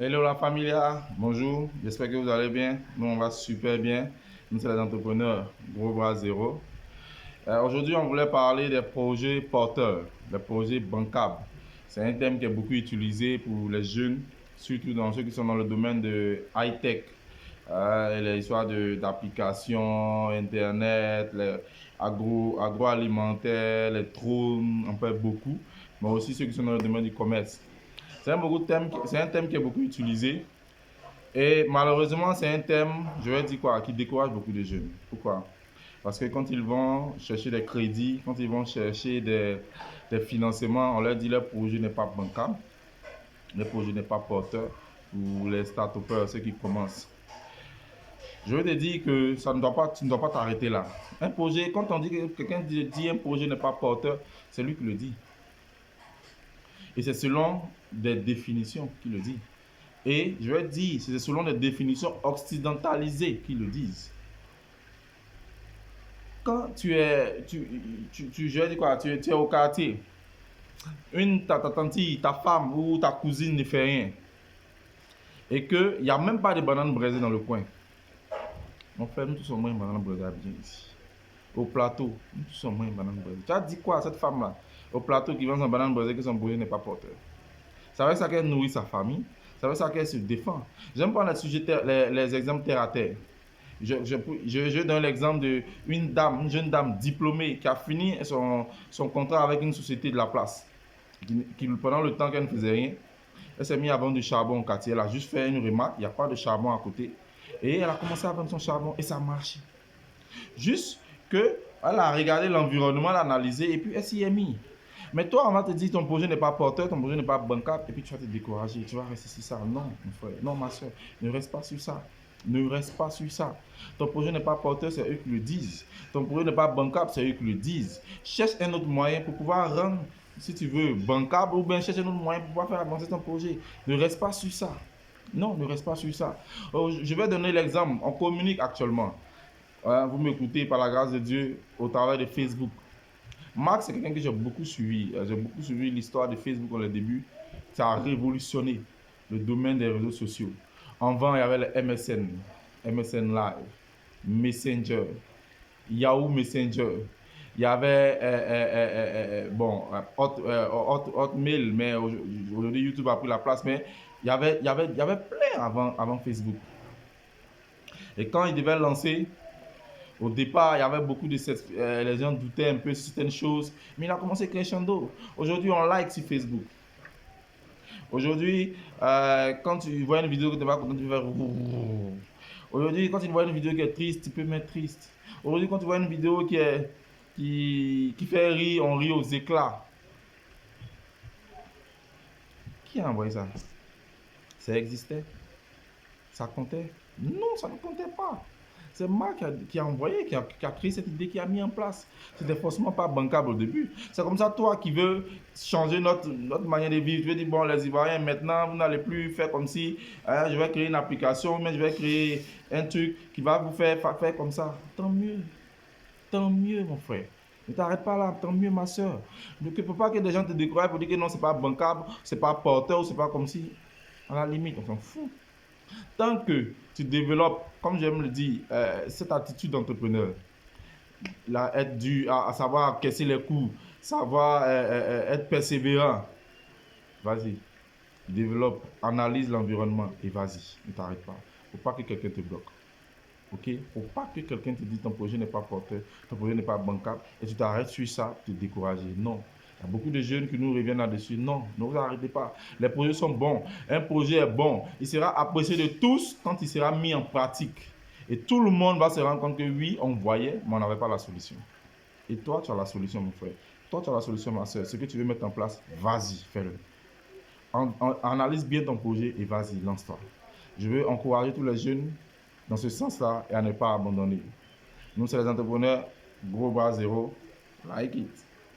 Hello la familia, bonjour, j'espère que vous allez bien. Nous on va super bien. Nous c'est les entrepreneurs Gros Bras Zéro. Aujourd'hui on voulait parler des projets porteurs, des projets bancables. C'est un thème qui est beaucoup utilisé pour les jeunes, surtout dans ceux qui sont dans le domaine de high-tech. Les histoires d'applications, internet, les agroalimentaires, les drones, on peut beaucoup, mais aussi ceux qui sont dans le domaine du commerce. C'est un thème qui est beaucoup utilisé et malheureusement, c'est un thème, je vais dire quoi, qui décourage beaucoup de jeunes. Pourquoi? Parce que quand ils vont chercher des crédits, quand ils vont chercher des financements, on leur dit que leur projet n'est pas bancable, leur projet n'est pas porteur pour les start-upers, ceux qui commencent. Je veux te dire que tu ne dois pas t'arrêter là. Un projet, quand on dit que quelqu'un dit un projet n'est pas porteur, c'est lui qui le dit. Et c'est selon des définitions qu'il le dit. Et je vais dire, c'est selon des définitions occidentalisées qu'ils le disent. Quand je vais dire quoi, tu es au quartier, ta tante, ta femme ou ta cousine ne fait rien, et qu'il n'y a même pas de bananes braisées dans le coin. Mon frère, nous tous sommes moins bananes braisées à bien ici. Au plateau, nous tous sommes moins bananes braisées. Tu as dit quoi à cette femme-là, au plateau qui vend son banane braisée, que son projet n'est pas porteur? C'est avec ça qu'elle nourrit sa famille, c'est avec ça qu'elle se défend. J'aime prendre les exemples terre à terre. Je donne l'exemple d'une dame, une jeune dame diplômée qui a fini son contrat avec une société de la place. Pendant le temps qu'elle ne faisait rien, elle s'est mise à vendre du charbon au quartier. Elle a juste fait une remarque, il n'y a pas de charbon à côté. Et elle a commencé à vendre son charbon et ça a marché. Juste qu'elle a regardé l'environnement, l'a analysé et puis elle s'y est mise. Mais toi, on va te dire ton projet n'est pas porteur, ton projet n'est pas bancable, et puis tu vas te décourager, tu vas rester sur ça. Non, mon frère, non, ma soeur, ne reste pas sur ça. Ne reste pas sur ça. Ton projet n'est pas porteur, c'est eux qui le disent. Ton projet n'est pas bancable, c'est eux qui le disent. Cherche un autre moyen pour pouvoir rendre, si tu veux, bancable, ou bien cherche un autre moyen pour pouvoir faire avancer ton projet. Ne reste pas sur ça. Non, ne reste pas sur ça. Je vais donner l'exemple. On communique actuellement. Vous m'écoutez par la grâce de Dieu au travers de Facebook. Marc, c'est quelqu'un que j'ai beaucoup suivi. J'ai beaucoup suivi l'histoire de Facebook au début. Ça a révolutionné le domaine des réseaux sociaux. Avant, il y avait le MSN, MSN Live, Messenger, Yahoo Messenger. Il y avait Hotmail, mais aujourd'hui YouTube a pris la place. Mais il y avait plein avant Facebook. Et quand il devait lancer, au départ, il y avait beaucoup de les gens doutaient un peu de certaines choses, mais il a commencé crescendo. Aujourd'hui, on like sur Facebook. Aujourd'hui, quand tu vois une vidéo que tu vas content, tu vas faire. Aujourd'hui, quand tu vois une vidéo qui est triste, tu peux mettre triste. Aujourd'hui, quand tu vois une vidéo qui fait rire, on rit aux éclats. Qui a envoyé ça? Ça existait? Ça comptait? Non, ça ne comptait pas. C'est Marc qui a envoyé, qui a créé cette idée, qui a mis en place. C'était forcément pas bancable au début. C'est comme ça, toi qui veux changer notre manière de vivre, tu veux dire, bon, les Ivoiriens, maintenant, vous n'allez plus faire comme si je vais créer une application, mais je vais créer un truc qui va vous faire comme ça. Tant mieux, mon frère. Ne t'arrête pas là, tant mieux, ma soeur. Donc, il ne faut pas que des gens te découragent pour dire que non, c'est pas bancable, c'est pas porteur, c'est pas comme si. À la limite, on s'en fout. Tant que tu développes, comme j'aime le dire, cette attitude d'entrepreneur, être dur, à savoir casser les coups, savoir être persévérant, vas-y, développe, analyse l'environnement et vas-y, ne t'arrête pas. Il ne faut pas que quelqu'un te bloque. Ok? Il ne faut pas que quelqu'un te dise ton projet n'est pas porteur, ton projet n'est pas bancable et tu t'arrêtes sur ça, te décourager. Non. Il y a beaucoup de jeunes qui nous reviennent là-dessus. Non, ne vous arrêtez pas. Les projets sont bons. Un projet est bon. Il sera apprécié de tous quand il sera mis en pratique. Et tout le monde va se rendre compte que oui, on voyait, mais on n'avait pas la solution. Et toi, tu as la solution, mon frère. Toi, tu as la solution, ma soeur. Ce que tu veux mettre en place, vas-y, fais-le. Analyse bien ton projet et vas-y, lance-toi. Je veux encourager tous les jeunes dans ce sens-là et à ne pas abandonner. Nous, c'est les entrepreneurs, Gros Bras Zéro. Like it.